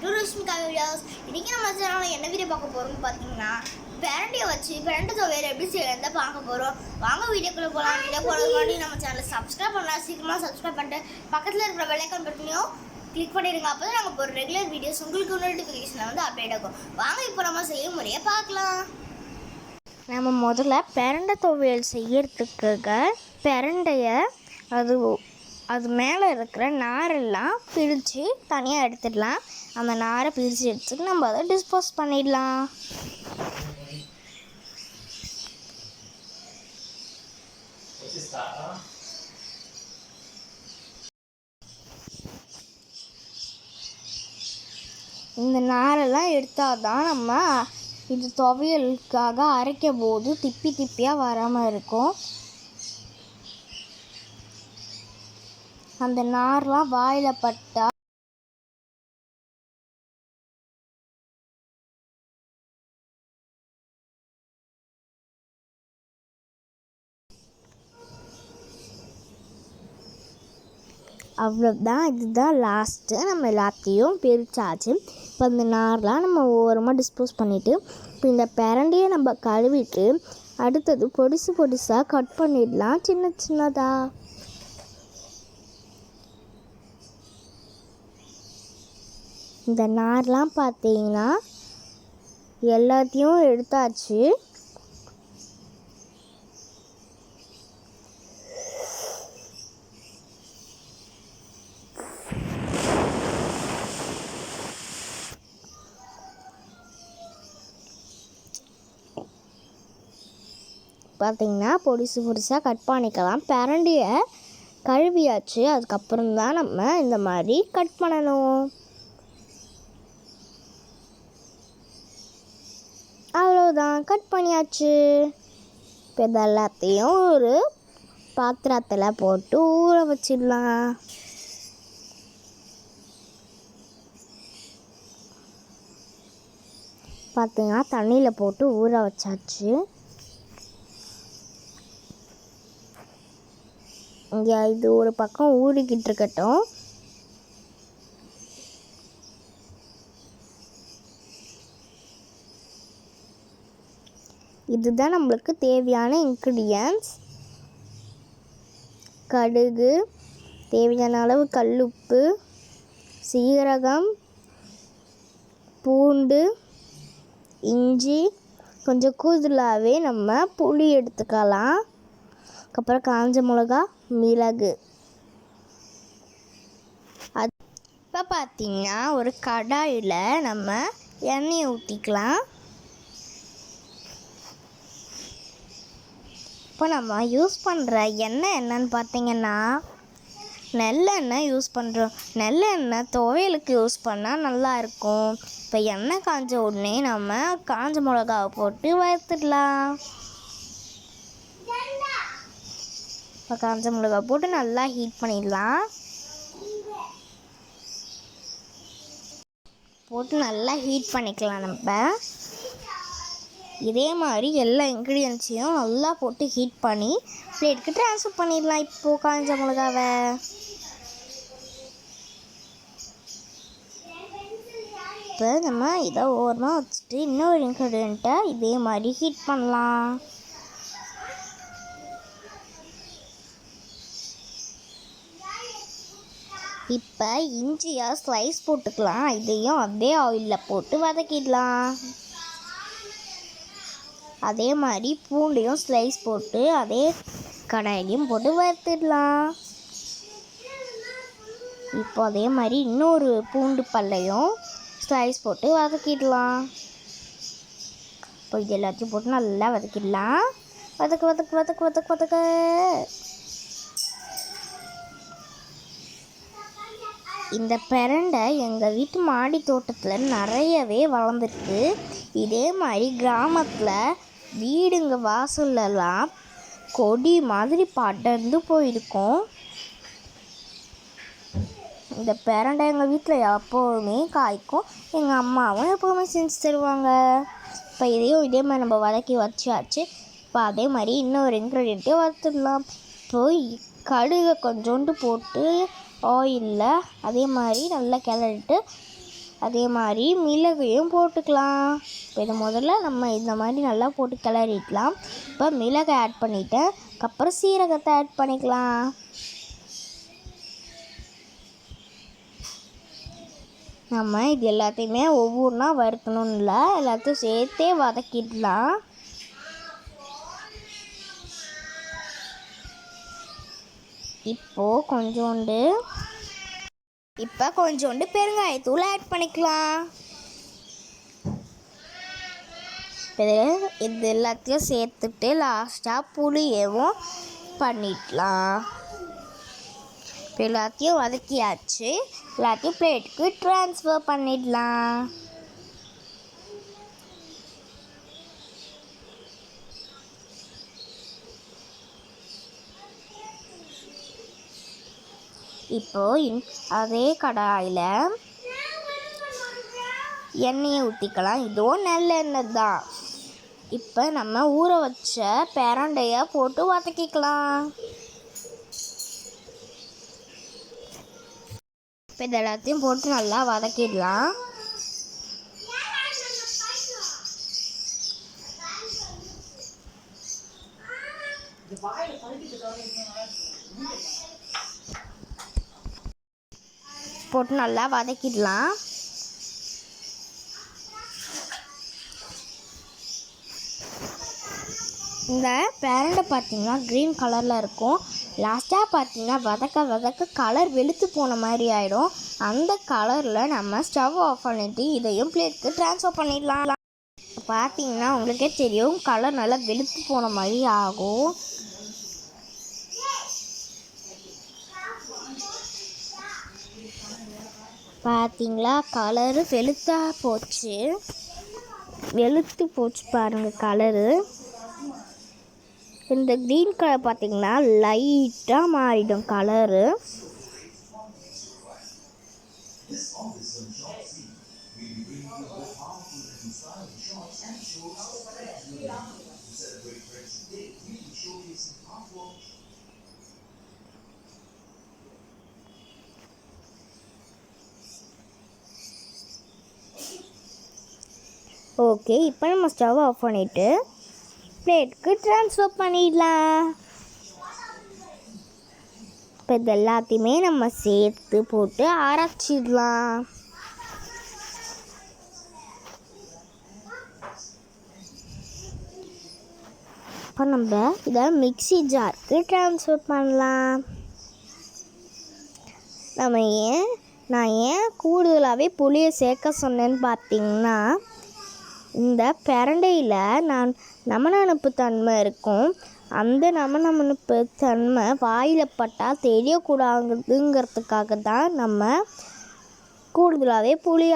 Welcome to Rashmika videos. இன்றைக்கி நம்ம சேனலில் என்ன வீடியோ பார்க்க போகிறோம்னு பார்த்தீங்கன்னா, பிரண்டையை வச்சு பிரண்டை துவையல் எப்படி செய்யறத பார்க்க போகிறோம். வாங்க வீடியோக்குள்ளே போகலாம். வீடியோ போகிறதுக்கு முன்னாடி நம்ம சேனலை சப்ஸ்கிரைப் பண்ணலாம். சீக்கிரமாக சப்ஸ்கிரைப் பண்ணிட்டு பக்கத்தில் இருக்கிற பெல் ஐகான் பட்டனையும் கிளிக் பண்ணிடுங்க. அப்போ தான் நாங்கள் போகிற ரெகுலர் வீடியோஸ் உங்களுக்கு நோட்டிஃபிகேஷனில் வந்து அப்டேட் ஆகும். வாங்க இப்போ நம்ம செய்ய முறையை பார்க்கலாம். நம்ம முதல்ல பிரண்டை துவையல் செய்யறதுக்காக பிரண்டையை அது மேலே இருக்கிற நாரெல்லாம் பிரித்து தனியாக எடுத்துடலாம். அந்த நாரை பிரித்து எடுத்துட்டு நம்ம அதை டிஸ்போஸ் பண்ணிடலாம். இந்த நாரெல்லாம் எடுத்தால் தான் நம்ம இது துவையலுக்காக அரைக்கும் போது திப்பி திப்பியாக வராமல் இருக்கும். அந்த நார்லாம் வாயில் பட்டா அவ்வளோதான். இதுதான் லாஸ்ட்டு. நம்ம எல்லாத்தையும் பிரித்தாச்சு. இப்போ அந்த நார்லாம் நம்ம ஓரமாக டிஸ்போஸ் பண்ணிவிட்டு இப்போ இந்த பிரண்டையை நம்ம கழுவிட்டு அடுத்தது பொடிசு பொடிசாக கட் பண்ணிடலாம், சின்ன சின்னதாக. இந்த நார்லாம் பார்த்தீங்கன்னா எல்லாத்தையும் எடுத்தாச்சு. பார்த்தீங்கன்னா பொடிசு பொடிசாக கட் பண்ணிக்கலாம். பிரண்டையை கழுவியாச்சு. அதுக்கப்புறம் தான் நம்ம இந்த மாதிரி கட் பண்ணணும். அவ்வளோதான், கட் பண்ணியாச்சு. இப்போ இது எல்லாத்தையும் ஒரு பாத்திரத்தில் போட்டு ஊற வச்சிடலாம். பார்த்தீங்கன்னா தண்ணியில் போட்டு ஊற வச்சாச்சு. இங்கே இது ஒரு பக்கம் ஊறிக்கிட்டு இருக்கட்டும். இதுதான் நம்மளுக்கு தேவையான இன்க்ரீடியன்ட்ஸ். கடுகு, தேவையான அளவு கல்லுப்பு, சீரகம், பூண்டு, இஞ்சி, கொஞ்சம் கூடுதலாகவே நம்ம புளி எடுத்துக்கலாம். அதுக்கப்புறம் காஞ்ச மிளகா, மிளகு. இப்போ பார்த்திங்கன்னா ஒரு கடாயில் நம்ம எண்ணெயை ஊற்றிக்கலாம். இப்போ நம்ம யூஸ் பண்ணுற எண்ணெய் என்னன்னு பார்த்தீங்கன்னா நெல்லெண்ணெய் யூஸ் பண்ணுறோம். நெல்லெண்ணெய் துவையலுக்கு யூஸ் பண்ணால் நல்லாயிருக்கும். இப்போ எண்ணெய் காஞ்ச உடனே நம்ம காஞ்ச மிளகாவை போட்டு வறுத்துடலாம். இப்போ காஞ்ச மிளகாய் போட்டு நல்லா ஹீட் பண்ணிடலாம். போட்டு நல்லா ஹீட் பண்ணிக்கலாம். நம்ம இதே மாதிரி எல்லா இன்க்ரீடியன்ட்ஸையும் நல்லா போட்டு ஹீட் பண்ணி பிளேட்டுக்கு ட்ரான்ஸ்ஃபர் பண்ணிடலாம். இப்போது காஞ்ச மிளகாவை இப்போ நம்ம இதை ஓரமாக வச்சுட்டு இன்னொரு இன்க்ரீடியண்ட்டை இதே மாதிரி ஹீட் பண்ணலாம். இப்போ இஞ்சியை ஸ்லைஸ் போட்டுக்கலாம். இதையும் அதே ஆயிலில் போட்டு வதக்கிடலாம். அதே மாதிரி பூண்டையும் ஸ்லைஸ் போட்டு அதே கடாயிலையும் போட்டு வறுத்துடலாம். இப்போ அதே மாதிரி இன்னொரு பூண்டு பல்லையும் ஸ்லைஸ் போட்டு வதக்கிடலாம். இப்போ இது எல்லாத்தையும் போட்டு நல்லா வதக்கிடலாம். வதக்கு வதக்கு வதக்கு வதக்கு வதக்க இந்த பிரண்டை எங்கள் வீட்டு மாடி தோட்டத்தில் நிறையவே வளர்ந்துருக்கு. இதே மாதிரி கிராமத்தில் வீடுங்க வாசல்லலாம் கொடி மாதிரி படர்ந்து போயிருக்கும். இந்த பிரண்டை எங்கள் வீட்டில் எப்போவுமே காய்க்கும். எங்கள் அம்மாவும் எப்போவுமே செஞ்சு தருவாங்க. இப்போ இதையும் இதே மாதிரி நம்ம வதக்கி வச்சாச்சு. இப்போ அதே மாதிரி இன்னொரு இன்க்ரீடியண்ட்டையும் வறுத்துடலாம். இப்போ கடுகை கொஞ்சோண்டு போட்டு ஆயிலில் அதே மாதிரி நல்லா கிளறிட்டு அதே மாதிரி மிளகையும் போட்டுக்கலாம். இப்போ இதை முதல்ல நம்ம இந்த மாதிரி நல்லா போட்டு கிளறிக்கலாம். இப்போ மிளகை ஆட் பண்ணிவிட்டேன், அப்புறம் சீரகத்தை ஆட் பண்ணிக்கலாம். நம்ம இது எல்லாத்தையுமே ஒவ்வொன்றா வறுக்கணும்னு இல்லை, எல்லாத்தையும் சேர்த்தே வதக்கிடலாம். இப்போ கொஞ்சோண்டு பெருங்காயத்தூள் ஆட் பண்ணிக்கலாம். இது எல்லாத்தையும் சேர்த்துட்டு லாஸ்ட்டாக புளியவும் பண்ணிடலாம். இப்போ எல்லாத்தையும் வதக்கியாச்சு, எல்லாத்தையும் பிளேட்டுக்கு ட்ரான்ஸ்ஃபர் பண்ணிடலாம். இப்போ அதே கடாயில் எண்ணெயை ஊற்றிக்கலாம். இதுவும் நல்லெண்ணெய் தான். இப்போ நம்ம ஊற வச்ச பிரண்டையை போட்டு வதக்கிக்கலாம். இப்போ இது எல்லாத்தையும் போட்டு நல்லா வதக்கிடலாம். போட்டு நல்லா வதக்கிடலாம். இந்த பிரண்டை பார்த்தீங்கன்னா க்ரீன் கலரில் இருக்கும். லாஸ்ட்டாக பார்த்தீங்கன்னா வதக்க கலர் வெளுத்து போன மாதிரி ஆகிடும். அந்த கலரில் நம்ம ஸ்டவ் ஆஃப் பண்ணிவிட்டு இதையும் பிளேட்டுக்கு ட்ரான்ஸ்ஃபர் பண்ணிடலாம். பார்த்தீங்கன்னா உங்களுக்கே தெரியும், கலர் நல்லா வெளுத்து போன மாதிரி ஆகும். பார்த்தீங்களா, கலரு வெளுத்து போச்சு பாருங்கள் கலரு. இந்த க்ரீன் கலர் பார்த்திங்கன்னா லைட்டாக மாறிடும் கலரு. ஓகே, இப்போ நம்ம ஸ்டவ் ஆஃப் பண்ணிவிட்டு பிளேட்டுக்கு ட்ரான்ஸ்ஃபர் பண்ணிடலாம். இப்போ இது எல்லாத்தையுமே நம்ம சேர்த்து போட்டு அரைச்சிடலாம். இப்போ நம்ம இதை மிக்ஸி ஜாருக்கு ட்ரான்ஸ்ஃபர் பண்ணலாம். நான் ஏன் கூடுதலாகவே புளியை சேர்க்க சொன்னேன்னு பார்த்தீங்கன்னா, இந்த பிரண்டையில் நமனப்பு தன்மை இருக்கும். அந்த நமனப்பு தன்மை வாயில் பட்டால் தெரியக்கூடாதுங்கிறதுக்காக தான் நம்ம கூடுதலாகவே புளி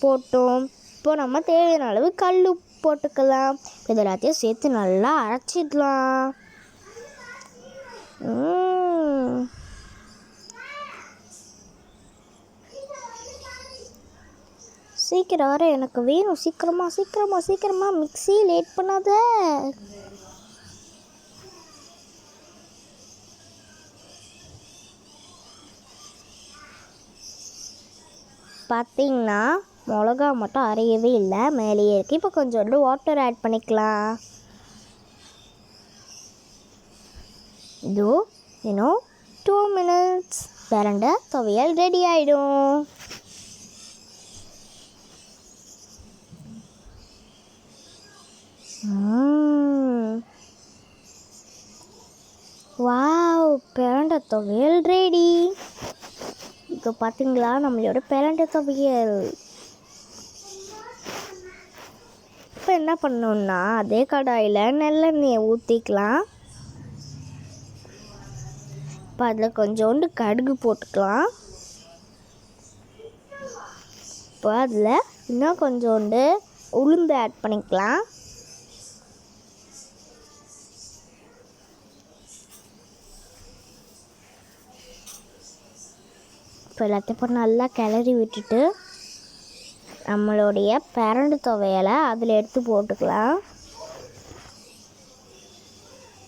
போட்டோம். இப்போ நம்ம தேவையான அளவு கல் போட்டுக்கலாம். இது எல்லாத்தையும் சேர்த்து நல்லா அரைச்சிடலாம். சீக்கிரம் வர, எனக்கு வேணும். சீக்கிரமா மிக்ஸி லேட் பண்ணாத. பார்த்தீங்கன்னா மிளகா மட்டும் அரையவே இல்லை, மேலேயே இருக்குது. இப்போ கொஞ்சோண்டு வாட்டர் ஆட் பண்ணிக்கலாம். இன்னும் 2 minutes பிரண்டை துவையல் ரெடி ஆகிடும். வாவ், பிரண்டை துவையல் ரெடி. இப்போ பார்த்தீங்களா நம்மளோட பிரண்டை துவையல். இப்போ என்ன பண்ணணும்னா, அதே கடாயில் நல்லெண்ணெயை ஊற்றிக்கலாம். இப்போ அதில் கொஞ்சோண்டு கடுகு போட்டுக்கலாம். இப்போ அதில் இன்னும் கொஞ்சோண்டு உளுந்து ஆட் பண்ணிக்கலாம். இப்போ எல்லாத்தையும் இப்போ நல்லா கிளறி விட்டுட்டு நம்மளுடைய பிரண்டை துவையலை அதில் எடுத்து போட்டுக்கலாம்.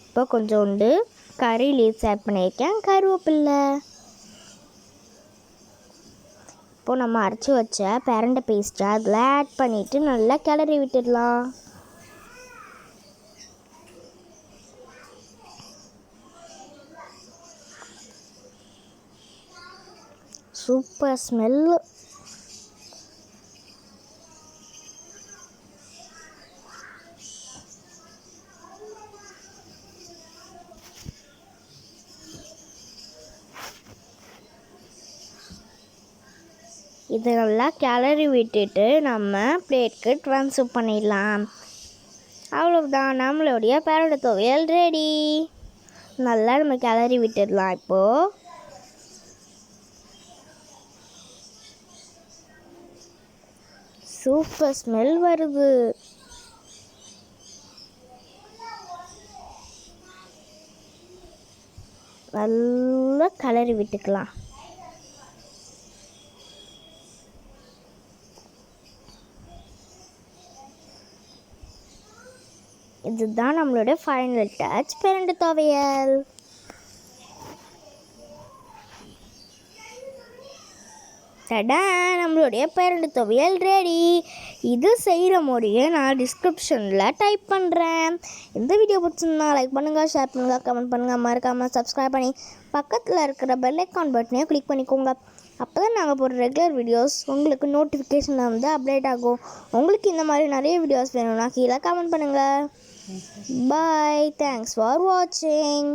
இப்போ கொஞ்சோண்டு கறி லீவ்ஸ் ஆட் பண்ணியிருக்கேன், கருவேப்பில்லை. இப்போது நம்ம அரைச்சி வச்ச பிரண்டை பேஸ்ட்டை அதில் ஆட் பண்ணிவிட்டு நல்லா கிளறி விட்டுடலாம். Super smell. இதை நல்லா கிளறி விட்டுட்டு நம்ம பிளேட்க்கு ட்ரான்ஸ்ஃபர் பண்ணிடலாம். அவ்வளோதான், நம்மளுடைய பிரண்டை துவையல் ரெடி. நல்லா நம்ம கிளறி விட்டுடலாம். இப்போது சூப்பர் ஸ்மெல் வருது. நல்லா கிளறி விட்டுக்கலாம். இதுதான் நம்மளோட ஃபைனல் டச் பிரண்டை துவையல். டடா, நம்மளுடைய பிரண்டை துவையல் ரெடி. இது செய்கிற முறையை நான் டிஸ்கிரிப்ஷனில் டைப் பண்ணுறேன். இந்த வீடியோ பிடிச்சிருந்தா லைக் பண்ணுங்கள், ஷேர் பண்ணுங்கள், கமெண்ட் பண்ணுங்கள், மறக்காமல் சப்ஸ்கிரைப் பண்ணி பக்கத்தில் இருக்கிற பெல் ஐக்கான் பட்டனையும் கிளிக் பண்ணிக்கோங்க. அப்போ தான் நாங்கள் போடுற ரெகுலர் வீடியோஸ் உங்களுக்கு நோட்டிஃபிகேஷனில் வந்து அப்டேட் ஆகும். உங்களுக்கு இந்த மாதிரி நிறைய வீடியோஸ் வேணும்னா கீழே கமெண்ட் பண்ணுங்கள். பாய், தேங்க்ஸ் ஃபார் வாட்சிங்.